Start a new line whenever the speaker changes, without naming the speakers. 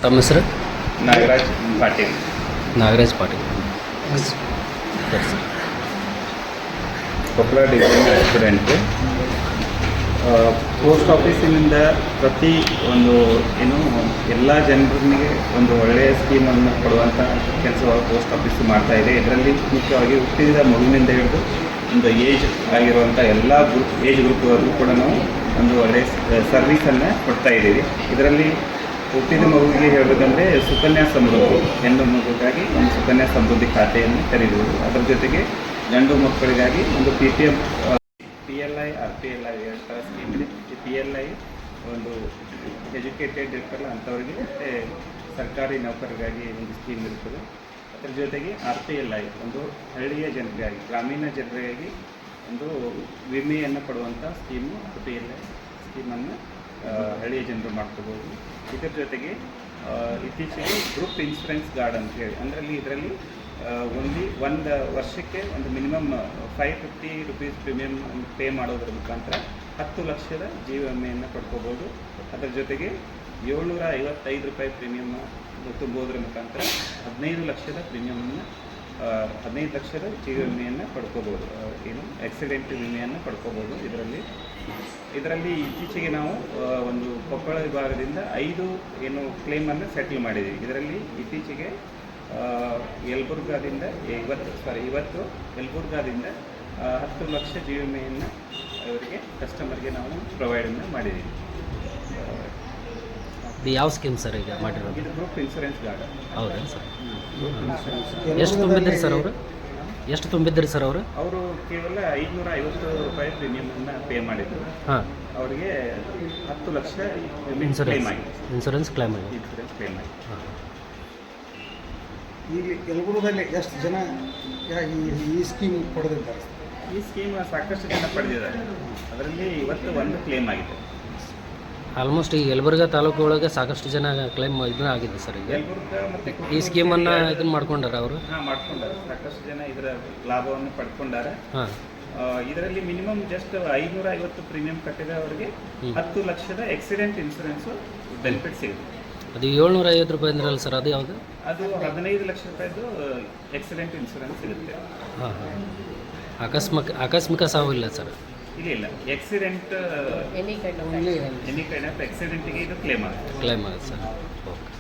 ತಮ್ಮ ಹೆಸರು?
ನಾಗರಾಜ್ ಪಾಟೀಲ್.
ನಾಗರಾಜ್ ಪಾಟೀಲ್. ಸರಿ sir.
Koppal division aspirant. Post ಆಫೀಸಿನಿಂದ ಪ್ರತಿ ಒಂದು ಎಲ್ಲ ಜನರಿಗೆ ಒಂದು ಒಳ್ಳೆಯ ಸ್ಕೀಮನ್ನು ಕೊಡುವಂಥ ಕೆಲಸವಾಗಿ ಪೋಸ್ಟ್ ಆಫೀಸ್ ಮಾಡ್ತಾಯಿದೆ. ಇದರಲ್ಲಿ ಮುಖ್ಯವಾಗಿ ಹುಟ್ಟಿದ ಮಗುವಿನಿಂದ ಹಿಡಿದು ಒಂದು ಏಜ್ ಆಗಿರುವಂಥ ಎಲ್ಲ ಏಜ್ ಗ್ರೂಪ್ವರೆಗೂ ಕೂಡ ನಾವು ಒಂದು ಒಳ್ಳೆಯ ಸರ್ವಿಸನ್ನು ಕೊಡ್ತಾ ಇದ್ದೀವಿ. ಇದರಲ್ಲಿ ಹುಟ್ಟಿದ ಮಗುವಿಗೆ ಹೇಳೋದಂದರೆ ಸುಕನ್ಯಾ ಸಮೃದ್ಧಿ, ಹೆಣ್ಣು ಮಗುವಿಗಾಗಿ ಒಂದು ಸುಕನ್ಯಾ ಸಮೃದ್ಧಿ ಖಾತೆಯನ್ನು ತೆರೆಯುವುದು. ಅದರ ಜೊತೆಗೆ ಗಂಡು ಮಕ್ಕಳಿಗಾಗಿ ಒಂದು PLI RPLI ಎರಡು ಥರ ಸ್ಕೀಮ್ ಇದೆ. PLI ಒಂದು ಎಜುಕೇಟೆಡ್ ಇರ್ತಾರಲ್ಲ ಅಂಥವ್ರಿಗೆ, ಮತ್ತು ಸರ್ಕಾರಿ ನೌಕರರಿಗಾಗಿ ಒಂದು ಸ್ಕೀಮ್ ಇರ್ತದೆ. ಅದರ ಜೊತೆಗೆ RPLI ಒಂದು ಹಳ್ಳಿಯ ಜನರಿಗಾಗಿ, ಗ್ರಾಮೀಣ ಜನರಿಗಾಗಿ ಒಂದು ವಿಮೆಯನ್ನು ಕೊಡುವಂಥ ಸ್ಕೀಮು. RPLI ಸ್ಕೀಮನ್ನು ಹಳ್ಳಿಯ ಜನರು ಮಾಡ್ಕೋಬೋದು. ಇದರ ಜೊತೆಗೆ ಇತ್ತೀಚೆಗೆ ಗ್ರೂಪ್ ಇನ್ಶೂರೆನ್ಸ್ ಕಾರ್ಡ್ ಅಂತ ಹೇಳಿ, ಇದರಲ್ಲಿ ಒಂದು ವರ್ಷಕ್ಕೆ ಒಂದು ಮಿನಿಮಮ್ 550 ರೂಪೀಸ್ ಪ್ರೀಮಿಯಮ್ ಪೇ ಮಾಡೋದ್ರ ಮುಖಾಂತರ 10 ಲಕ್ಷದ ಜೀವ ವಿಮೆಯನ್ನು ಪಡ್ಕೋಬೋದು. ಅದರ ಜೊತೆಗೆ 755 ರೂಪಾಯಿ ಪ್ರೀಮಿಯಮ್ ತುಂಬೋದ್ರ ಮುಖಾಂತರ 15 ಲಕ್ಷದ ಪ್ರೀಮಿಯಮನ್ನು 15 ಲಕ್ಷದ ಜೀವ ವಿಮೆಯನ್ನು ಪಡ್ಕೋಬೋದು. ಆಕ್ಸಿಡೆಂಟ್ ವಿಮೆಯನ್ನು ಪಡ್ಕೋಬೋದು. ಇದರಲ್ಲಿ ಇತ್ತೀಚೆಗೆ ನಾವು ಒಂದು ಕೊಪ್ಪಳ ವಿಭಾಗದಿಂದ 5 ಕ್ಲೇಮನ್ನು ಸೆಟ್ಲ್ ಮಾಡಿದ್ದೀವಿ. ಇದರಲ್ಲಿ ಇತ್ತೀಚೆಗೆ ಯಲಬುರ್ಗಾದಿಂದ ಇವತ್ತು ಯಲಬುರ್ಗಾದಿಂದ 10 ಲಕ್ಷ ಜೀವ ವಿಮೆಯನ್ನು ಅವರಿಗೆ ಕಸ್ಟಮರ್ಗೆ ನಾವು ಪ್ರೊವೈಡನ್ನು ಮಾಡಿದ್ದೀವಿ.
ಇದು ಯಾವ ಸ್ಕೀಮ್ ಸರ್ ಈಗ ಮಾಡಿರೋದು?
ಇದು ಗ್ರೂಪ್ ಇನ್ಶೂರೆನ್ಸ್ ಕಾರ್ಡ್.
ಹೌದಾ ಸರ್? ಎಷ್ಟು ತುಂಬಿದ್ರಿ ಸರ್ ಅವರು? ಅವರು
ಕೇವಲ 550 ರೂಪಾಯಿ ಪ್ರೀಮಿಯಮನ್ನು ಪೇ ಮಾಡಿದ್ರು.
ಹಾಂ,
ಅವರಿಗೆ 10 ಲಕ್ಷ
ಇನ್ಶೂರೆನ್ಸ್ ಕ್ಲೈಮ್ ಆಗಿದೆ.
ಹಾಂ.
ಈಗ ಯಲಬುರ್ಗದಲ್ಲಿ ಎಷ್ಟು ಜನ ಈ ಸ್ಕೀಮ್ ಪಡೆದಿದ್ದಾರೆ?
ಈ ಸ್ಕೀಮ್ ಸಾಕಷ್ಟು ಜನ ಪಡೆದಿದ್ದಾರೆ. ಅದರಲ್ಲಿ ಇವತ್ತು ಒಂದು ಕ್ಲೇಮ್ ಆಗಿದೆ.
ಆಲ್ಮೋಸ್ಟ್ ಈ ಯಲಬುರ್ಗಾ ತಾಲೂಕು ಒಳಗೆ ಸಾಕಷ್ಟು ಜನ ಕ್ಲೈಮ್ ಇದನ್ನ ಆಗಿದೆ ಸರ್. ಈಗ
ಯಲಬುರ್ಗಾ ಮತ್ತು
ಈ ಸ್ಕೀಮನ್ನು ಇದನ್ನು ಮಾಡ್ಕೊಂಡಾರ ಅವರು?
ಮಾಡ್ಕೊಂಡಾರೆ. ಸಾಕಷ್ಟು ಜನ ಇದರ ಲಾಭವನ್ನು ಪಡ್ಕೊಂಡಾರೆ.
ಹಾಂ,
ಇದರಲ್ಲಿ ಮಿನಿಮಮ್ ಜಸ್ಟ್ 550 ಪ್ರೀಮಿಯಂ ಕಟ್ಟಿದವರಿಗೆ 10 ಲಕ್ಷದ ಆಕ್ಸಿಡೆಂಟ್ ಇನ್ಶೂರೆನ್ಸು ಬೆನಿಫಿಟ್ ಸಿಗುತ್ತೆ.
ಅದು 750 ರೂಪಾಯಿ ಅಂದ್ರಲ್ಲ ಸರ್, ಅದು ಯಾವುದು?
ಅದು 15 ಲಕ್ಷ ರೂಪಾಯಿದು ಆಕ್ಸಿಡೆಂಟ್ ಇನ್ಶೂರೆನ್ಸ್ ಸಿಗುತ್ತೆ.
ಹಾಂ ಹಾಂ. ಆಕಸ್ಮಿಕ ಸಾವು ಇಲ್ಲ ಸರ್?
ಇಲ್ಲ. ಆಕ್ಸಿಡೆಂಟ್ ಎನಿ ಕೈಂಡ್ ಆಫ್ ಆಕ್ಸಿಡೆಂಟಿಗೆ ಇದು ಕ್ಲೇಮ್ ಆಗುತ್ತೆ
ಸರ್. ಓಕೆ.